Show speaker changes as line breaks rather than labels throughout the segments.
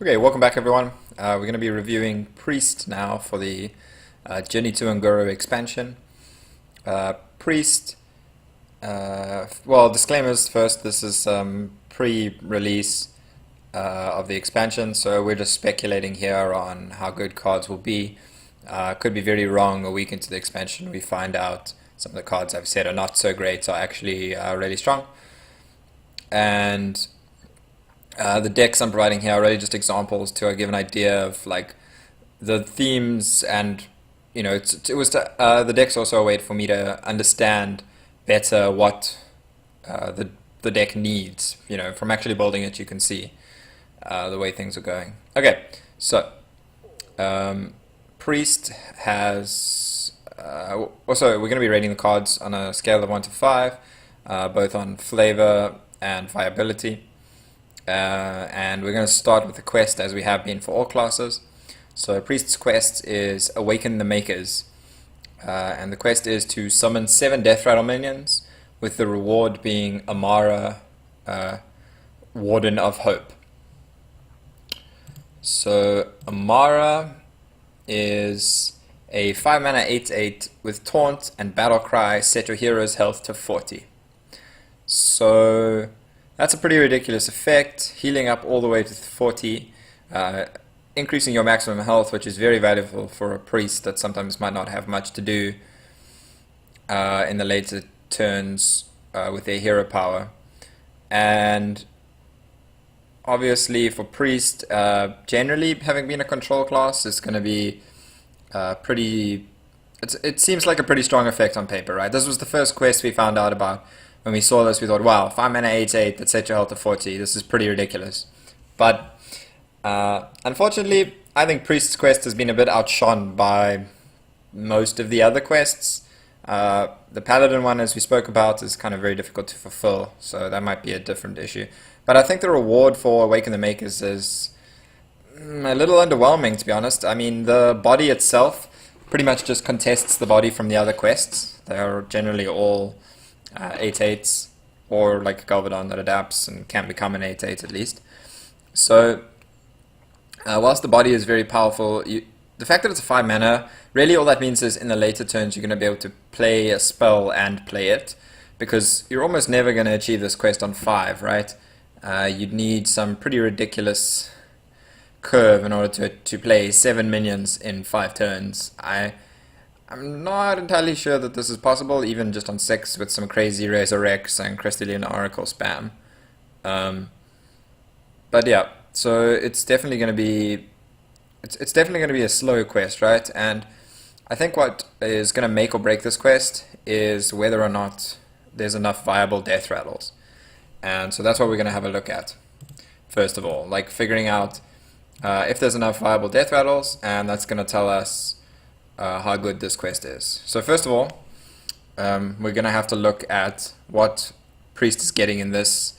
Okay, welcome back everyone. We're going to be reviewing Priest now for the Journey to Ungoro expansion. Priest, well, disclaimers first, this is pre-release of the expansion, so we're just speculating here on how good cards will be. Could be very wrong. A week into the expansion we find out some of the cards I've said are not so great are actually really strong. And the decks I'm providing here are really just examples to give an idea of like the themes, and the decks also a way for me to understand better what the deck needs. From actually building it, you can see the way things are going. Okay, so Priest has also we're going to be rating the cards on a scale of 1 to 5, both on flavor and viability. And we're going to start with the quest as we have been for all classes. So Priest's quest is Awaken the Makers, and the quest is to summon 7 Death Rattle minions, with the reward being Amara, Warden of Hope. So Amara is a 5 mana 8/8 with Taunt and Battle Cry. Set your hero's health to 40. So that's a pretty ridiculous effect, healing up all the way to 40, increasing your maximum health, which is very valuable for a priest that sometimes might not have much to do in the later turns with their hero power. And obviously for priest, generally having been a control class is going to be it seems like a pretty strong effect on paper, right? This was the first quest we found out about. When we saw this, we thought, wow, 5 mana 8/8 that set your health to 40. This is pretty ridiculous. But unfortunately, I think Priest's quest has been a bit outshone by most of the other quests. The Paladin one, as we spoke about, is kind of very difficult to fulfill, so that might be a different issue. But I think the reward for Awaken the Makers is a little underwhelming, to be honest. I mean, the body itself pretty much just contests the body from the other quests. They are generally all 8/8s, or like Galvadon that adapts and can become an 8/8 at least. So whilst the body is very powerful, the fact that it's a 5 mana, really all that means is in the later turns you're going to be able to play a spell and play it, because you're almost never going to achieve this quest on 5, right? You'd need some pretty ridiculous curve in order to play 7 minions in 5 turns. I'm not entirely sure that this is possible, even just on 6 with some crazy Resurrects and Crystalline Oracle spam. But yeah, so it's definitely going to be it's definitely going to be a slow quest, right? And I think what is going to make or break this quest is whether or not there's enough viable death rattles. And so that's what we're going to have a look at first of all, like figuring out if there's enough viable death rattles, and that's going to tell us how good this quest is. So first of all, we're going to have to look at what Priest is getting in this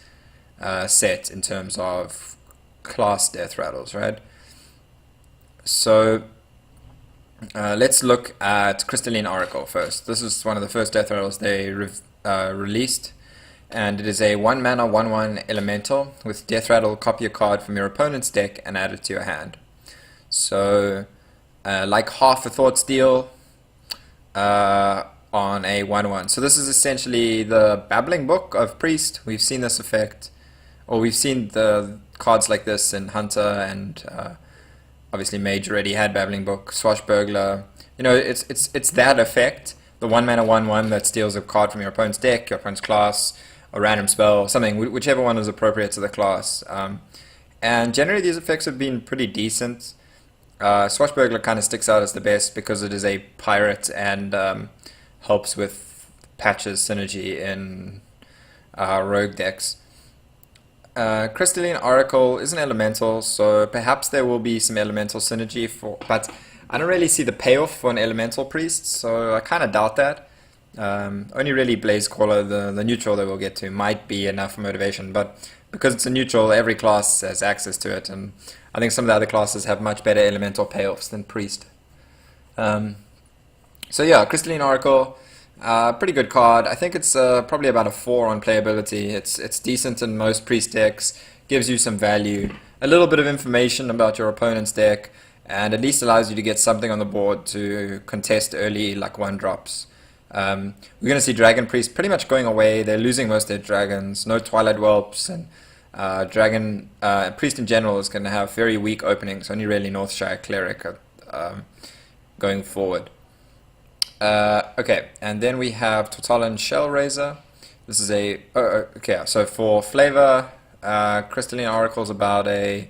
set in terms of class death rattles, right? So let's look at Crystalline Oracle first. This is one of the first death rattles they released, and it is a 1 mana 1/1 elemental with death rattle. Copy a card from your opponent's deck and add it to your hand. So like half a Thought Steal on a 1/1. So this is essentially the Babbling Book of Priest. We've seen this effect, or we've seen the cards like this in Hunter, and obviously Mage already had Babbling Book. Swashbuckler, it's that effect. The 1 mana 1/1 that steals a card from your opponent's deck, your opponent's class, a random spell, something, whichever one is appropriate to the class. And generally these effects have been pretty decent. Swashbuckler kind of sticks out as the best because it is a pirate and helps with patches synergy in rogue decks. Crystalline Oracle is an elemental, so perhaps there will be some elemental synergy but I don't really see the payoff for an elemental priest, so I kind of doubt that. Only really Blazecaller, the neutral that we'll get to, might be enough motivation, but because it's a neutral, every class has access to it, and I think some of the other classes have much better elemental payoffs than Priest. So yeah, Crystalline Oracle, pretty good card. I think it's probably about a 4 on playability. It's decent in most Priest decks, gives you some value. a little bit of information about your opponent's deck, and at least allows you to get something on the board to contest early, like 1-drops. We're going to see Dragon Priest pretty much going away. They're losing most of their dragons. No Twilight Whelps, and Dragon Priest in general is going to have very weak openings. Only really Northshire Cleric going forward. Okay, and then we have Tortollan Shellraiser. This is a okay. So for flavor, Crystalline Oracle's about a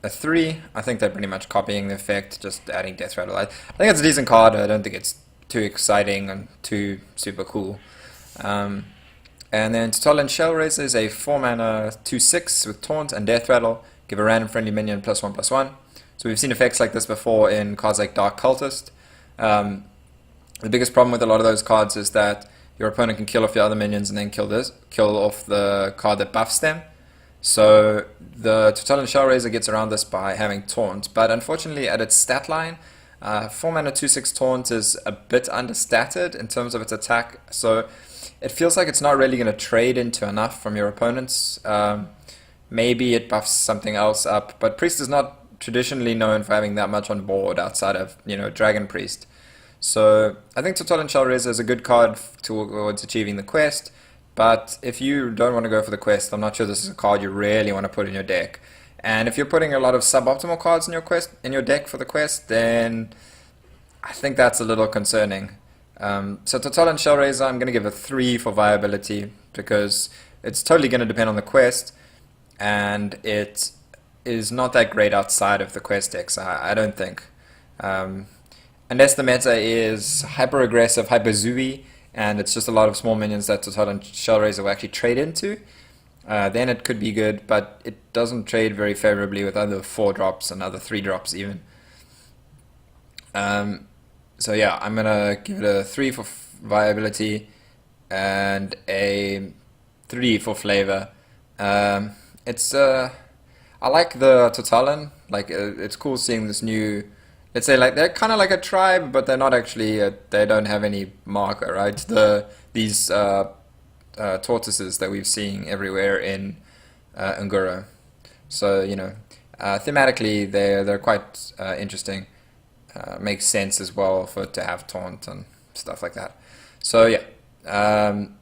3. I think they're pretty much copying the effect, just adding Death Rattle. I think it's a decent card. I don't think it's too exciting and too super cool. And then Tortollan Shellraiser is a 4-mana 2/6 with Taunt and Death Rattle. Give a random friendly minion +1/+1. So we've seen effects like this before in cards like Dark Cultist. The biggest problem with a lot of those cards is that your opponent can kill off your other minions and then kill off the card that buffs them. So the Tortollan Shellraiser gets around this by having Taunt, but unfortunately at its stat line, 4-mana 2/6 Taunt is a bit understated in terms of its attack, so it feels like it's not really going to trade into enough from your opponents. Maybe it buffs something else up, but Priest is not traditionally known for having that much on board outside of, Dragon Priest. So I think Tortollan Shellraiser is a good card towards achieving the quest, but if you don't want to go for the quest, I'm not sure this is a card you really want to put in your deck. And if you're putting a lot of suboptimal cards in your deck for the quest, then I think that's a little concerning. So Tortollan Shellraiser, I'm going to give a 3 for viability, because it's totally going to depend on the quest, and it is not that great outside of the quest decks, I don't think. Unless the meta is hyper-aggressive, hyper-zooey, and it's just a lot of small minions that Tortollan Shellraiser will actually trade into, then it could be good, but it doesn't trade very favorably with other 4-drops and other 3-drops even. So yeah, I'm going to give it a 3 for viability and a 3 for flavor. I like the Tortollan. It's cool seeing this new, let's say, they're kind of like a tribe, but they're not actually, they don't have any marker, right? These tortoises that we've seen everywhere in Unguro. So, thematically, they're quite interesting. Makes sense as well for it to have Taunt and stuff like that. So, yeah.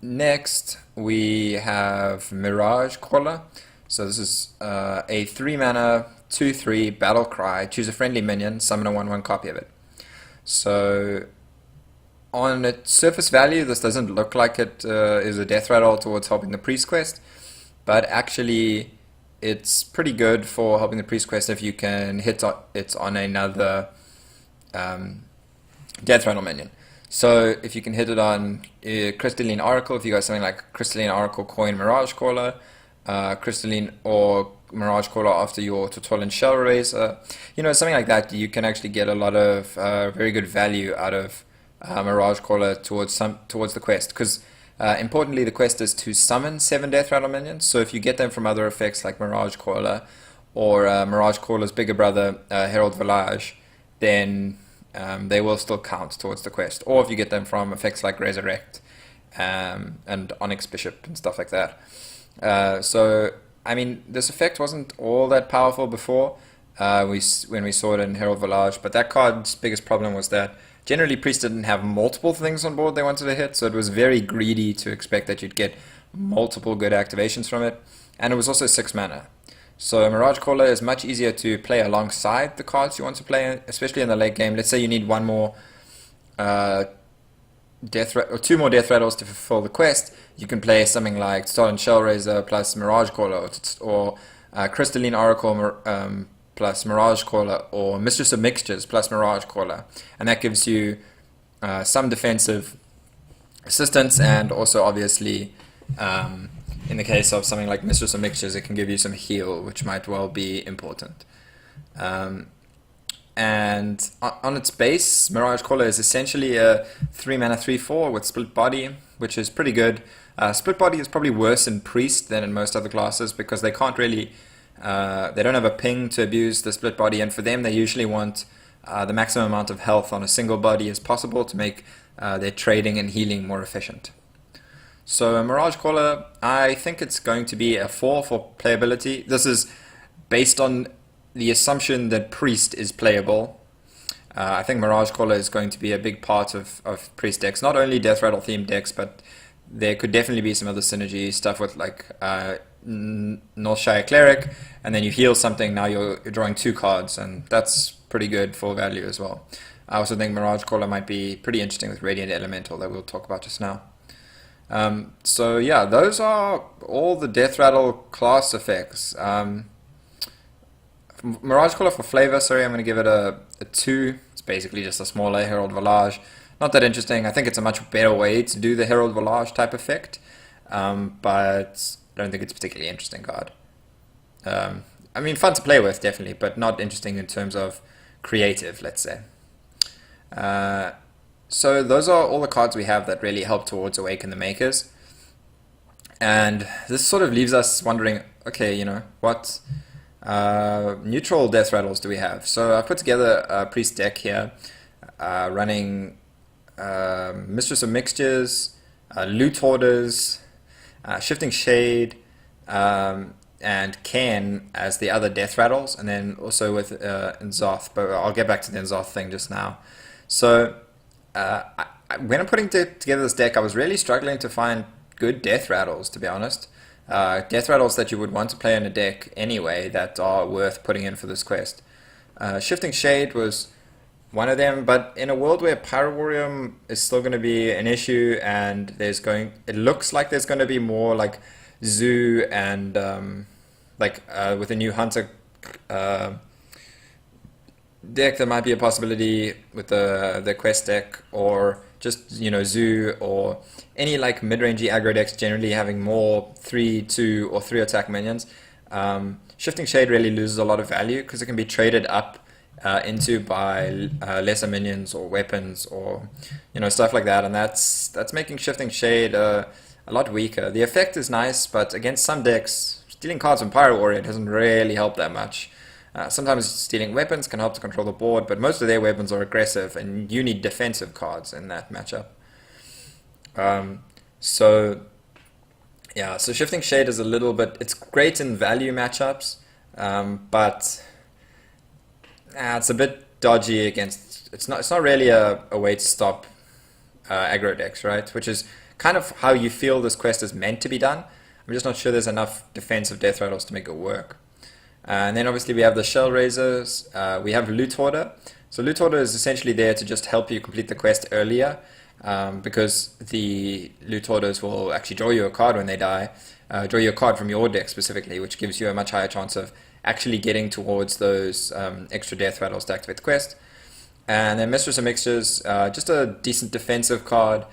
Next, we have Mirage Caller. So this is a 3-mana 2/3 Battle Cry. Choose a friendly minion, summon a 1/1 copy of it. So on its surface value, this doesn't look like it is a death rattle towards helping the priest quest, but actually it's pretty good for helping the priest quest if you can hit it on another death rattle minion. So if you can hit it on Crystalline Oracle, if you got something like Crystalline Oracle Coin Mirage Caller, Crystalline or Mirage Caller after your Tortollan Shellraiser, something like that, you can actually get a lot of very good value out of Mirage Caller towards the quest, because importantly the quest is to summon 7 death rattle minions. So if you get them from other effects like Mirage Caller or Mirage Caller's bigger brother Herald Village, then they will still count towards the quest. Or if you get them from effects like Resurrect and Onyx Bishop and stuff like that. So I mean, this effect wasn't all that powerful before when we saw it in Herald Village, but that card's biggest problem was that generally Priest didn't have multiple things on board they wanted to hit, so it was very greedy to expect that you'd get multiple good activations from it, and it was also 6 mana. So Mirage Caller is much easier to play alongside the cards you want to play, especially in the late game. Let's say you need one more or 2 more death rattles to fulfill the quest. You can play something like Tortollan Shellraiser plus Mirage Caller, or Crystalline Oracle plus Mirage Caller, or Mistress of Mixtures plus Mirage Caller, and that gives you some defensive assistance, and also obviously in the case of something like Mistress of Mixtures, it can give you some heal, which might well be important. And on its base, Mirage Caller is essentially a 3-mana 3/4 with Split Body, which is pretty good. Split Body is probably worse in Priest than in most other classes, because they can't really, they don't have a ping to abuse the Split Body, and for them they usually want the maximum amount of health on a single body as possible to make their trading and healing more efficient. So Mirage Caller, I think it's going to be a 4 for playability. This is based on the assumption that Priest is playable, I think Mirage Caller is going to be a big part of Priest decks. Not only Death Rattle themed decks, but there could definitely be some other synergy stuff with like Northshire Cleric, and then you heal something, now you're drawing 2 cards, and that's pretty good for value as well. I also think Mirage Caller might be pretty interesting with Radiant Elemental that we'll talk about just now. So yeah, those are all the Death Rattle class effects. Mirage Caller for flavor, sorry, I'm going to give it a 2. It's basically just a smaller Herald Volage. Not that interesting. I think it's a much better way to do the Herald Volage type effect, but I don't think it's a particularly interesting card. I mean, fun to play with, definitely, but not interesting in terms of creative, let's say. So those are all the cards we have that really help towards Awaken the Makers. And this sort of leaves us wondering, okay, you know, what neutral Death Rattles do we have? So I put together a Priest deck here, running Mistress of Mixtures, Loot Hoarders, Shifting Shade, and Cairn as the other Death Rattles, and then also with N'Zoth, but I'll get back to the N'Zoth thing just now. So when I'm putting together this deck, I was really struggling to find good Death Rattles, to be honest. Death Rattles that you would want to play in a deck anyway that are worth putting in for this quest. Shifting Shade was one of them, but in a world where Pyrothorium is still going to be an issue, and it looks like there's going to be more like Zoo and with a new Hunter deck, there might be a possibility with the quest deck, or just, you know, Zoo, or any like mid-rangey aggro decks generally having more 3, 2, or 3 attack minions. Shifting Shade really loses a lot of value because it can be traded up into by lesser minions or weapons, or, you know, stuff like that, and that's making Shifting Shade a lot weaker. The effect is nice, but against some decks, stealing cards from Pyro Warrior doesn't really help that much. Sometimes stealing weapons can help to control the board, but most of their weapons are aggressive, and you need defensive cards in that matchup. So Shifting Shade is a little bit, it's great in value matchups, but it's a bit dodgy against, it's not really a way to stop aggro decks, right? Which is kind of how you feel this quest is meant to be done. I'm just not sure there's enough defensive Death Rattles to make it work. And then obviously we have the Shell Raisers, we have Loot Hoarder. So Loot Hoarder is essentially there to just help you complete the quest earlier, because the Loot Hoarders will actually draw you a card when they die, draw you a card from your deck specifically, which gives you a much higher chance of actually getting towards those extra Death Rattles to activate the quest. And then Mistress of Mixtures, just a decent defensive card,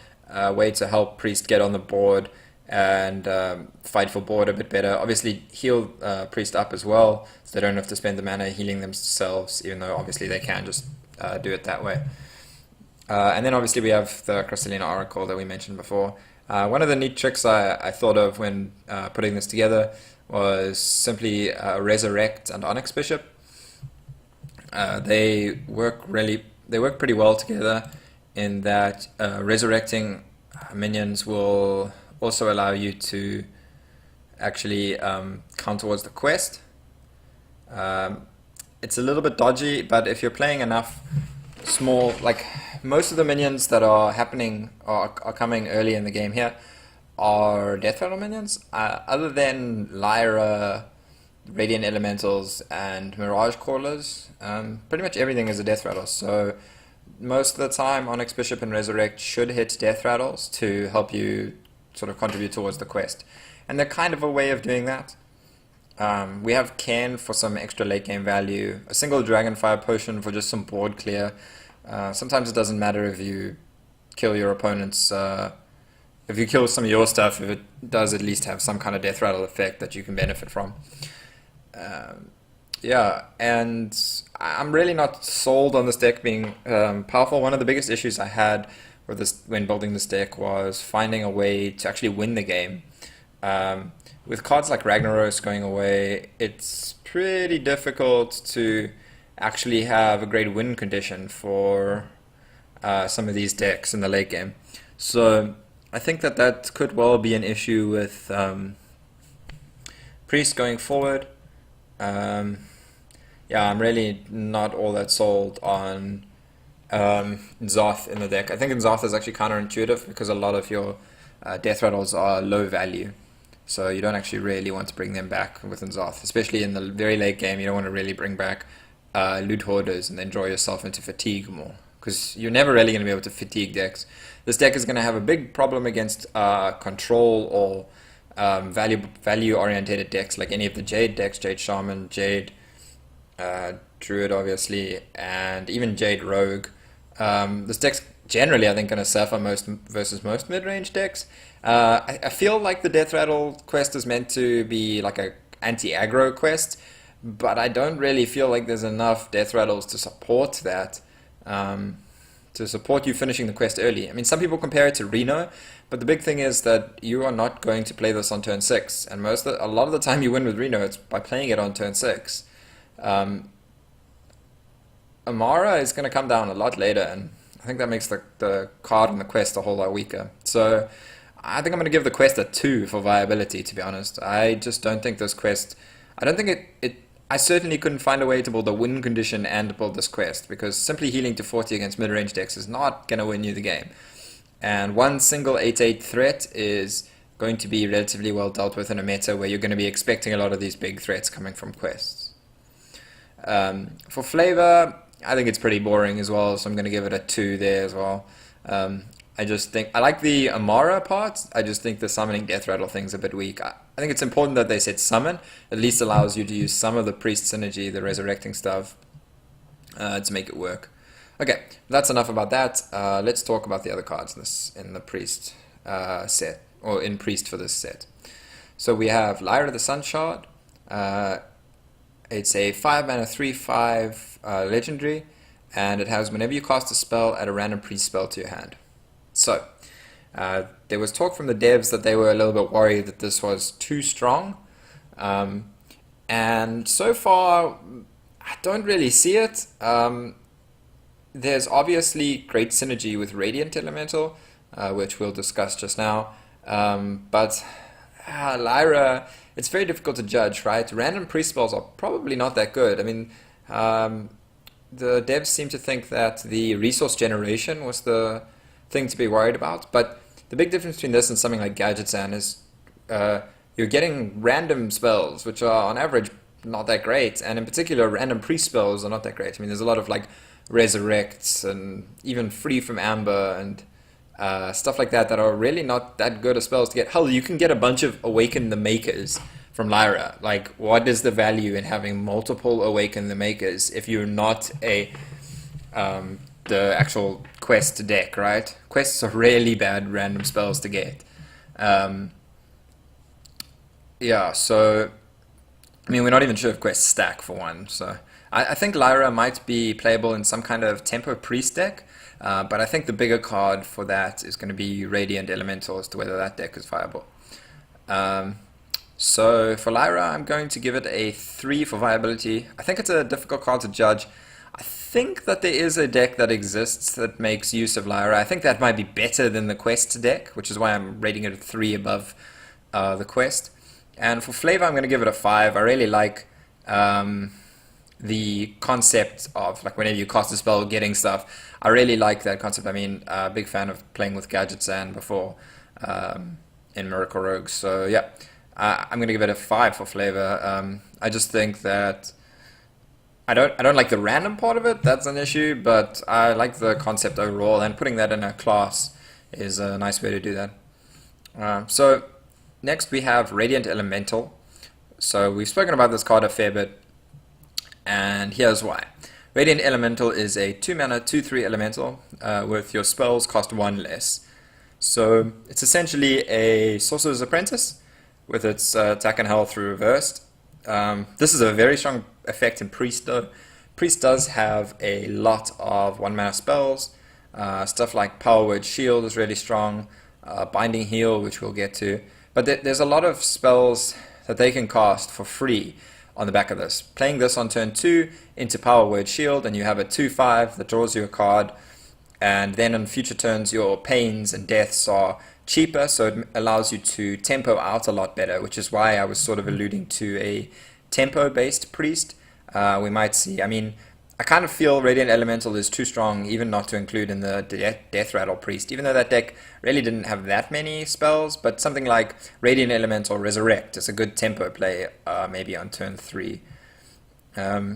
way to help Priest get on the board and fight for board a bit better. Obviously heal Priest up as well, so they don't have to spend the mana healing themselves, even though obviously they can just do it that way. And then obviously we have the Crystalline Oracle that we mentioned before. One of the neat tricks I thought of when putting this together was simply Resurrect and Onyx Bishop. They work pretty well together, in that resurrecting minions will also allow you to actually count towards the quest. It's a little bit dodgy, but if you're playing enough small, like most of the minions that are happening are coming early in the game here are Death Rattle minions, other than Lyra, Radiant Elementals, and Mirage Callers. Pretty much everything is a Death Rattle, so most of the time Onyx Bishop and Resurrect should hit Death Rattles to help you sort of contribute towards the quest. And they're kind of a way of doing that. We have Cairn for some extra late game value, a single Dragonfire Potion for just some board clear. Sometimes it doesn't matter if you kill your opponent's, if you kill some of your stuff, if it does at least have some kind of Death Rattle effect that you can benefit from. Yeah, and I'm really not sold on this deck being powerful. One of the biggest issues I had with this when building this deck was finding a way to actually win the game. With cards like Ragnaros going away, it's pretty difficult to actually have a great win condition for some of these decks in the late game. So I think that could well be an issue with Priest going forward. Um, yeah, I'm really not all that sold on Zoth in the deck. I think in Zoth is actually counterintuitive because a lot of your death rattles are low value. So you don't actually really want to bring them back within Zoth, especially in the very late game. You don't want to really bring back loot hoarders and then draw yourself into fatigue more, because you're never really going to be able to fatigue decks. This deck is going to have a big problem against control or value orientated decks like any of the Jade decks, Jade Shaman, Jade Druid obviously, and even Jade Rogue. This deck's generally, I think, going to suffer most versus most mid-range decks. I feel like the Death Rattle quest is meant to be like a anti-aggro quest, but I don't really feel like there's enough Death Rattles to support that. To support you finishing the quest early. I mean, some people compare it to Reno, but the big thing is that you are not going to play this on turn 6, and a lot of the time you win with Reno, it's by playing it on turn 6. Amara is going to come down a lot later, and I think that makes the card and the quest a whole lot weaker. So I think I'm going to give the quest a 2 for viability, to be honest. I just don't think this quest... I don't think I certainly couldn't find a way to build a win condition and build this quest, because simply healing to 40 against mid-range decks is not going to win you the game. And one single 8/8 threat is going to be relatively well dealt with in a meta where you're going to be expecting a lot of these big threats coming from quests. For flavor, I think it's pretty boring as well, so I'm going to give it a 2 there as well. I just think, I like the Amara part, I just think the summoning Death Rattle thing's a bit weak. I think it's important that they said summon, at least allows you to use some of the priest synergy, the resurrecting stuff, to make it work. Okay, that's enough about that. Let's talk about the other cards in the priest set, or in priest for this set. So we have Lyra the Sun Shard. It's a 5 mana 3/5 legendary, and it has whenever you cast a spell, add a random priest spell to your hand. So, there was talk from the devs that they were a little bit worried that this was too strong, and so far, I don't really see it. There's obviously great synergy with Radiant Elemental, which we'll discuss just now, but Lyra, it's very difficult to judge, right? Random priest spells are probably not that good. I mean, the devs seem to think that the resource generation was the thing to be worried about, but the big difference between this and something like Gadgetzan is you're getting random spells, which are on average not that great, and in particular random priest spells are not that great. I mean, there's a lot of like resurrects and even free from amber and stuff like that are really not that good of spells to get. Hell, you can get a bunch of Awaken the Makers from Lyra. Like, what is the value in having multiple Awaken the Makers if you're not the actual quest deck, right? Quests are really bad random spells to get. Yeah, so I mean, we're not even sure if quests stack for one, so I think Lyra might be playable in some kind of tempo priest deck, but I think the bigger card for that is going to be Radiant Elemental as to whether that deck is viable. So for Lyra, I'm going to give it a 3 for viability. I think it's a difficult card to judge. I think that there is a deck that exists that makes use of Lyra. I think that might be better than the quest deck, which is why I'm rating it a 3 above the quest. And for flavor, I'm going to give it a 5. I really like the concept of, like, whenever you cast a spell, getting stuff. I really like that concept. I mean, a big fan of playing with Gadgetzan before in Miracle Rogues. So yeah, I'm going to give it a 5 for flavor. I just think that I don't like the random part of it. That's an issue, but I like the concept overall, and putting that in a class is a nice way to do that. So next we have Radiant Elemental. So we've spoken about this card a fair bit, and here's why. Radiant Elemental is a 2 mana 2/3 elemental with your spells cost 1 less. So it's essentially a Sorcerer's Apprentice with its attack and health reversed. This is a very strong effect in Priest though. Priest does have a lot of 1 mana spells. Stuff like Power Word Shield is really strong. Binding Heal, which we'll get to. But there's a lot of spells that they can cast for free on the back of this. Playing this on turn 2 into Power Word Shield, and you have a 2/5 that draws you a card, and then on future turns your pains and deaths are cheaper, so it allows you to tempo out a lot better, which is why I was sort of alluding to a tempo-based priest, we might see. I mean, I kind of feel Radiant Elemental is too strong even not to include in the Death Rattle Priest, even though that deck really didn't have that many spells, but something like Radiant Elemental Resurrect is a good tempo play, maybe on turn 3.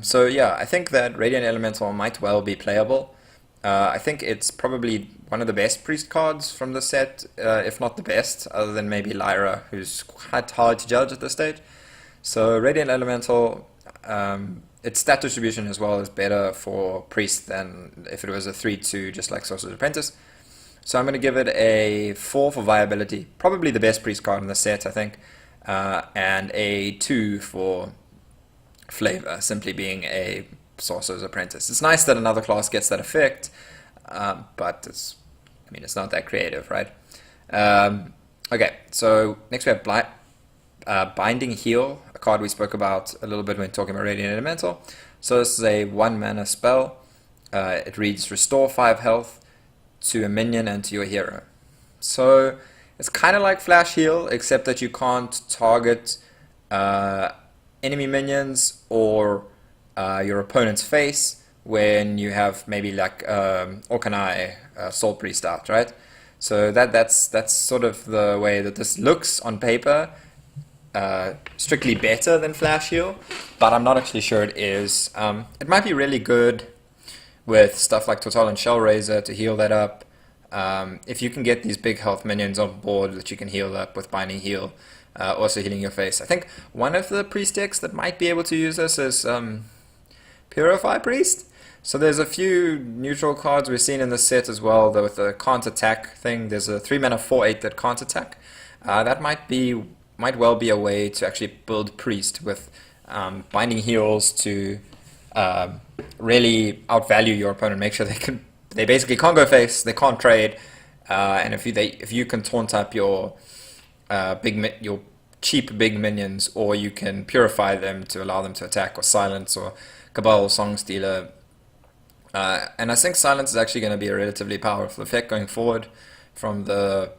So yeah, I think that Radiant Elemental might well be playable. I think it's probably one of the best priest cards from the set, if not the best, other than maybe Lyra, who's quite hard to judge at this stage. So Radiant Elemental, its stat distribution as well is better for priest than if it was a 3-2, just like Sorcerer's Apprentice. So I'm going to give it a 4 for viability, probably the best priest card in the set, I think, and a 2 for flavor, simply being a Sorcerer's Apprentice. It's nice that another class gets that effect, but it's not that creative, right? Okay, so next we have Binding Heal, a card we spoke about a little bit when talking about Radiant Elemental. So this is a 1 mana spell. It reads Restore 5 health to a minion and to your hero. So it's kind of like Flash Heal, except that you can't target enemy minions or your opponent's face when you have maybe like Orkanai, Soul Priest out, right? So that's sort of the way that this looks on paper. Strictly better than Flash Heal, but I'm not actually sure it is. It might be really good with stuff like Total and Shell Razor to heal that up. If you can get these big health minions on board that you can heal up with Binding Heal, also healing your face. I think one of the priest decks that might be able to use this is Purify Priest. So there's a few neutral cards we've seen in the set as well, though, with the can't attack thing. There's a 3 mana 4/8 that can't attack. That might well be a way to actually build priest with binding heals to really outvalue your opponent. Make sure they basically can't go face, they can't trade, and if you can taunt up your your cheap big minions, or you can purify them to allow them to attack, or silence, or Cabal, Song Stealer. And I think silence is actually going to be a relatively powerful effect going forward from the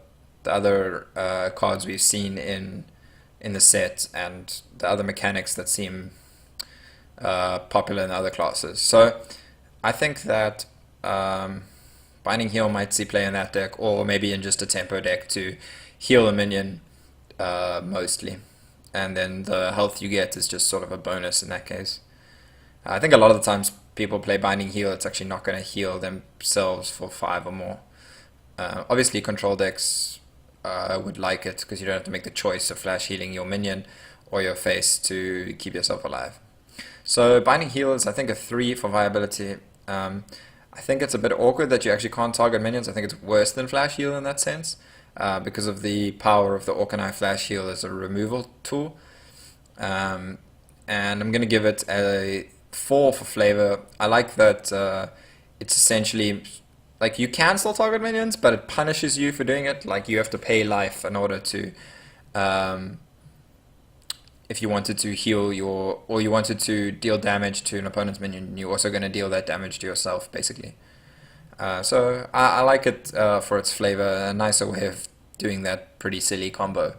other cards we've seen in the set and the other mechanics that seem popular in other classes. So I think that Binding Heal might see play in that deck, or maybe in just a tempo deck to heal a minion mostly, and then the health you get is just sort of a bonus in that case. I think a lot of the times people play Binding Heal, it's actually not going to heal themselves for 5 or more. Obviously control decks would like it, because you don't have to make the choice of flash healing your minion or your face to keep yourself alive. So Binding Heal is, I think, a 3 for viability. I think it's a bit awkward that you actually can't target minions. I think it's worse than Flash Heal in that sense, because of the power of the Orkanai Flash Heal as a removal tool. And I'm going to give it a 4 for flavor. I like that it's essentially, like, you can still target minions, but it punishes you for doing it. Like, you have to pay life in order to, if you wanted to heal or you wanted to deal damage to an opponent's minion, you're also going to deal that damage to yourself, basically. So I like it for its flavor, a nicer way of doing that pretty silly combo.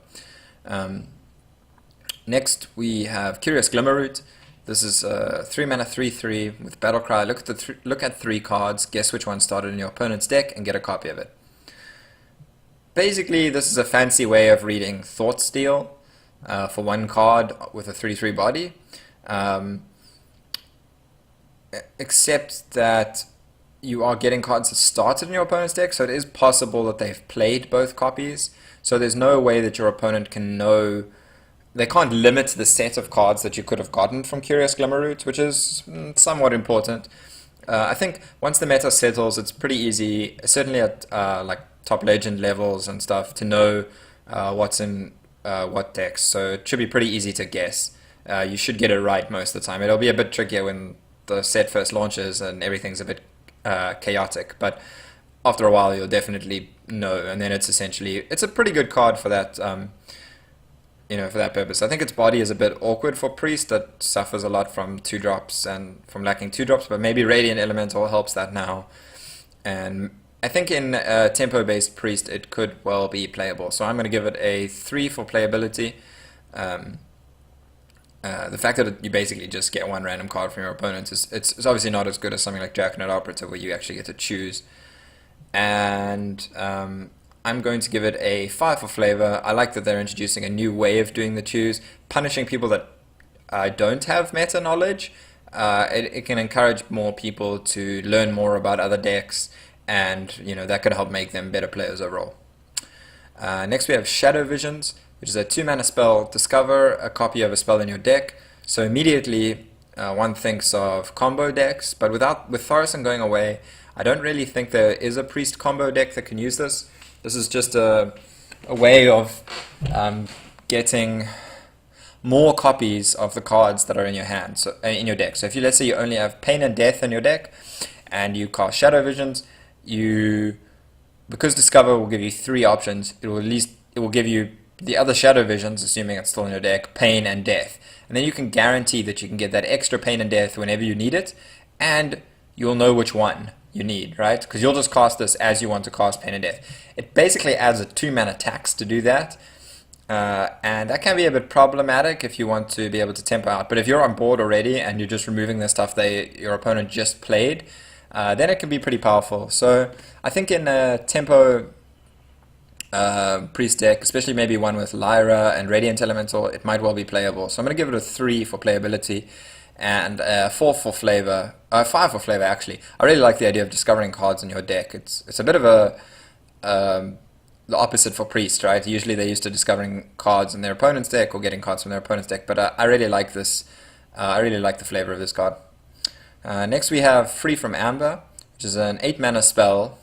Next we have Curious Glimmerroot. This is 3 mana 3/3 with Battlecry. Look at 3 cards, guess which one started in your opponent's deck, and get a copy of it. Basically, this is a fancy way of reading Thought Steal for 1 card with a 3/3 body. Except that you are getting cards that started in your opponent's deck, so it is possible that they've played both copies. So there's no way that your opponent can know. They can't limit the set of cards that you could have gotten from Curious Glimmerroot, which is somewhat important. I think once the meta settles, it's pretty easy, certainly at like top legend levels and stuff, to know what's in what decks. So it should be pretty easy to guess. You should get it right most of the time. It'll be a bit trickier when the set first launches and everything's a bit chaotic, but after a while you'll definitely know, and then it's a pretty good card for that. For that purpose. I think its body is a bit awkward for Priest, that suffers a lot from 2-drops and from lacking 2-drops, but maybe Radiant Elemental helps that now. And I think in tempo-based Priest it could well be playable. So I'm going to give it a 3 for playability. The fact that you basically just get one random card from your opponent it's obviously not as good as something like Jack Knight Operative where you actually get to choose. And I'm going to give it a 5 for flavor. I like that they're introducing a new way of doing the choose, punishing people that don't have meta knowledge. It can encourage more people to learn more about other decks, and that could help make them better players overall. Next we have Shadow Visions, which is a 2-mana spell. Discover a copy of a spell in your deck. So immediately one thinks of combo decks, but with Thaurissan going away, I don't really think there is a Priest combo deck that can use this. This is just a way of getting more copies of the cards that are in your hand, so in your deck. So if let's say you only have Pain and Death in your deck, and you cast Shadow Visions, because Discover will give you 3 options, it will give you the other Shadow Visions, assuming it's still in your deck, Pain and Death, and then you can guarantee that you can get that extra Pain and Death whenever you need it, and you'll know which one you need, right? Because you'll just cast this as you want to cast Pain and Death. It basically adds a 2-mana tax to do that. And that can be a bit problematic if you want to be able to tempo out. But if you're on board already and you're just removing the stuff your opponent just played, then it can be pretty powerful. So I think in a tempo priest deck, especially maybe one with Lyra and Radiant Elemental, it might well be playable. So I'm going to give it a 3 for playability and a 4 for flavor, 5 for flavor actually. I really like the idea of discovering cards in your deck. It's a bit of the opposite for priest, right? Usually they're used to discovering cards in their opponent's deck or getting cards from their opponent's deck, but I really like this. I really like the flavor of this card. Next we have Free from Amber, which is an 8-mana spell.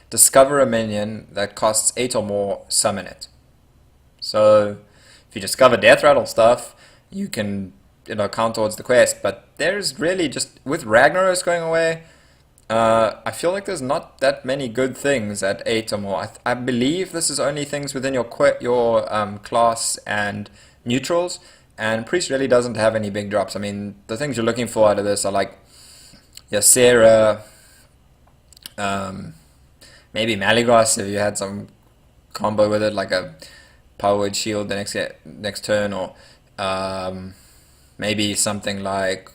Discover a minion that costs 8 or more, summon it. So if you discover Death Rattle stuff, you can count towards the quest, but there's really just, with Ragnaros going away, I feel like there's not that many good things at 8 or more. I believe this is only things within your class and neutrals, and Priest really doesn't have any big drops. I mean, the things you're looking for out of this are like Ysera, maybe Malygos if you had some combo with it, like a Powered Shield the next turn, or maybe something like,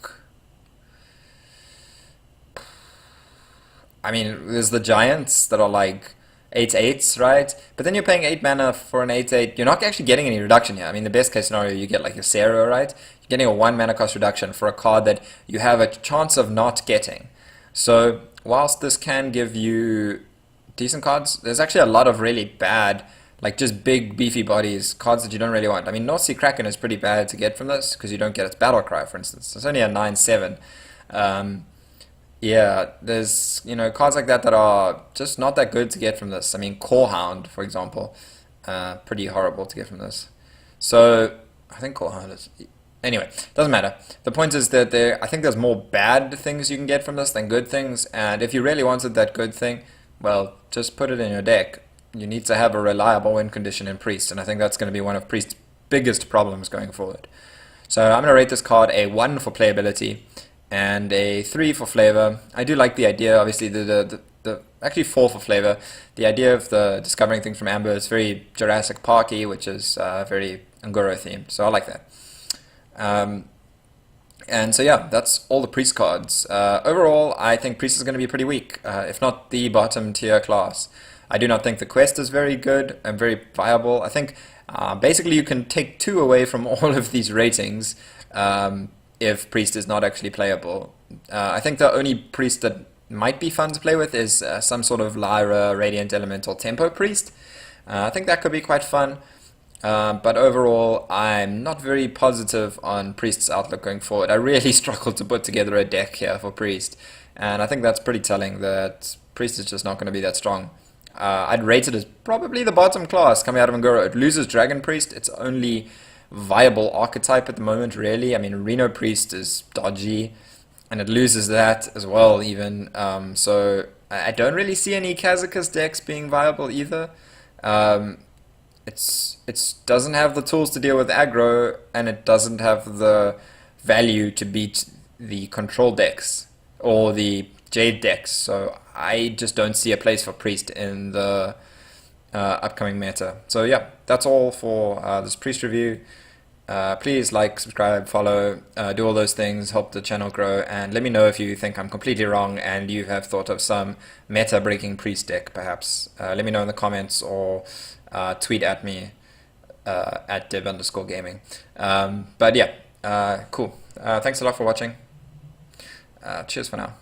I mean, there's the Giants that are like 8/8s, right? But then you're paying 8 mana for an 8/8. You're not actually getting any reduction here. I mean, the best case scenario, you get like your Sarah, right? You're getting a 1 mana cost reduction for a card that you have a chance of not getting. So whilst this can give you decent cards, there's actually a lot of really bad, like just big beefy bodies, cards that you don't really want. I mean, North Sea Kraken is pretty bad to get from this because you don't get its Battle Cry, for instance. It's only a 9/7. Yeah, there's cards like that are just not that good to get from this. I mean, Core Hound, for example, pretty horrible to get from this. So I think Core Hound is. Anyway, doesn't matter. The point is that I think there's more bad things you can get from this than good things, and if you really wanted that good thing, well, just put it in your deck. You need to have a reliable win condition in Priest, and I think that's going to be one of Priest's biggest problems going forward. So I'm going to rate this card a 1 for playability and a 3 for flavor. I do like the idea, obviously, actually 4 for flavor. The idea of the discovering things from Amber is very Jurassic Parky, which is very Anguro themed, so I like that. And so yeah, that's all the Priest cards. Overall, I think Priest is going to be pretty weak, if not the bottom tier class. I do not think the quest is very good and very viable. I think basically you can take 2 away from all of these ratings if Priest is not actually playable. I think the only Priest that might be fun to play with is some sort of Lyra, Radiant Elemental Tempo Priest. I think that could be quite fun. But overall, I'm not very positive on Priest's outlook going forward. I really struggled to put together a deck here for Priest, and I think that's pretty telling that Priest is just not going to be that strong. I'd rate it as probably the bottom class coming out of Anguro. It loses Dragon Priest, its only viable archetype at the moment, really. I mean, Reno Priest is dodgy, and it loses that as well, even. So I don't really see any Kazakus decks being viable either. It doesn't have the tools to deal with aggro, and it doesn't have the value to beat the control decks or the Jade decks. So I just don't see a place for Priest in the upcoming meta. So yeah, that's all for this Priest review. Please like, subscribe, follow, do all those things, help the channel grow, and let me know if you think I'm completely wrong and you have thought of some meta breaking priest deck, perhaps. Let me know in the comments or tweet at me at div_gaming. But yeah, cool. Thanks a lot for watching. Cheers for now.